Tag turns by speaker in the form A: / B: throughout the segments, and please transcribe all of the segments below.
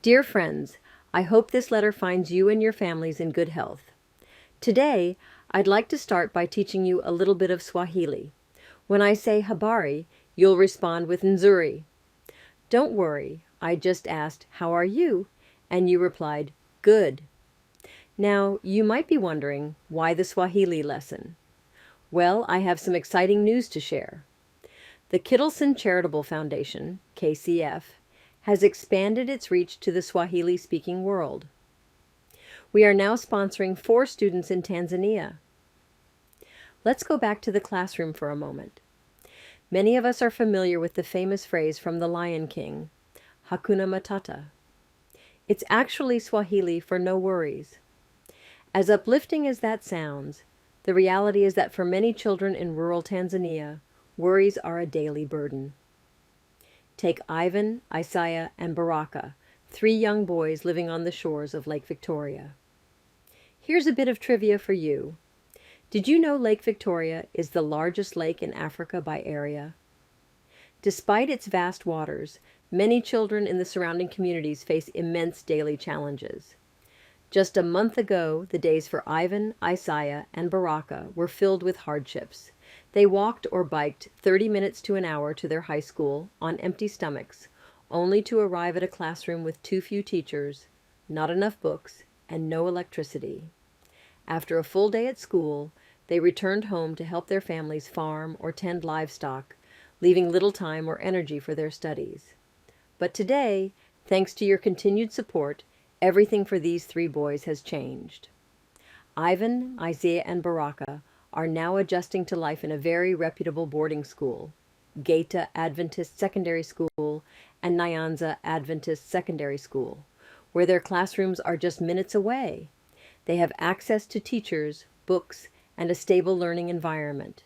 A: Dear friends, I hope this letter finds you and your families in good health. Today, I'd like to start by teaching you a little bit of Swahili. When I say habari, you'll respond with nzuri. Don't worry, I just asked, how are you? And you replied, good. Now, you might be wondering, why the Swahili lesson? Well, I have some exciting news to share. The Kittleson Charitable Foundation, KCF, has expanded its reach to the Swahili-speaking world. We are now sponsoring 4 students in Tanzania. Let's go back to the classroom for a moment. Many of us are familiar with the famous phrase from The Lion King, Hakuna Matata. It's actually Swahili for no worries. As uplifting as that sounds, the reality is that for many children in rural Tanzania, worries are a daily burden. Take Ivan, Isaiah, and Baraka, 3 young boys living on the shores of Lake Victoria. Here's a bit of trivia for you. Did you know Lake Victoria is the largest lake in Africa by area? Despite its vast waters, many children in the surrounding communities face immense daily challenges. Just a month ago, the days for Ivan, Isaiah, and Baraka were filled with hardships. They walked or biked 30 minutes to an hour to their high school on empty stomachs, only to arrive at a classroom with too few teachers, not enough books, and no electricity. After a full day at school, they returned home to help their families farm or tend livestock, leaving little time or energy for their studies. But today, thanks to your continued support, everything for these 3 boys has changed. Ivan, Isaiah, and Baraka are now adjusting to life in a very reputable boarding school, Gaeta Adventist Secondary School and Nyanza Adventist Secondary School, where their classrooms are just minutes away. They have access to teachers, books, and a stable learning environment.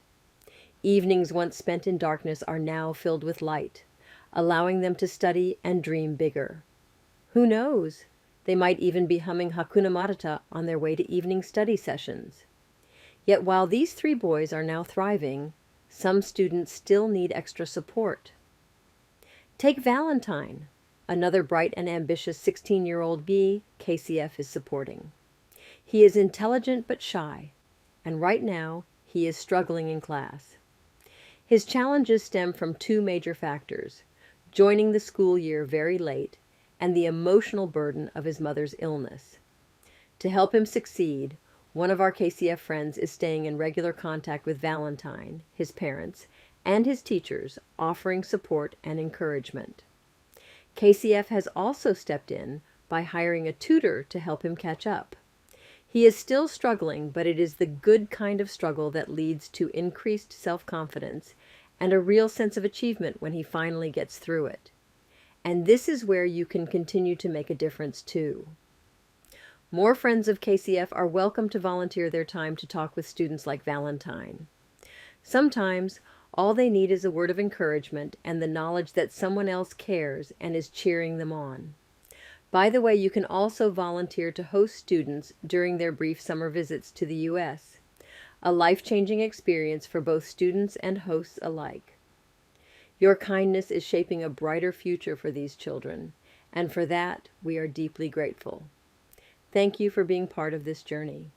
A: Evenings once spent in darkness are now filled with light, allowing them to study and dream bigger. Who knows? They might even be humming Hakuna Matata on their way to evening study sessions. Yet while these 3 boys are now thriving, some students still need extra support. Take Valentine, another bright and ambitious 16-year-old bee KCF is supporting. He is intelligent but shy, and right now he is struggling in class. His challenges stem from 2 major factors: joining the school year very late and the emotional burden of his mother's illness. To help him succeed, one of our KCF friends is staying in regular contact with Valentine, his parents, and his teachers, offering support and encouragement. KCF has also stepped in by hiring a tutor to help him catch up. He is still struggling, but it is the good kind of struggle that leads to increased self-confidence and a real sense of achievement when he finally gets through it. And this is where you can continue to make a difference too. More friends of KCF are welcome to volunteer their time to talk with students like Valentine. Sometimes, all they need is a word of encouragement and the knowledge that someone else cares and is cheering them on. By the way, you can also volunteer to host students during their brief summer visits to the U.S., a life-changing experience for both students and hosts alike. Your kindness is shaping a brighter future for these children, and for that, we are deeply grateful. Thank you for being part of this journey.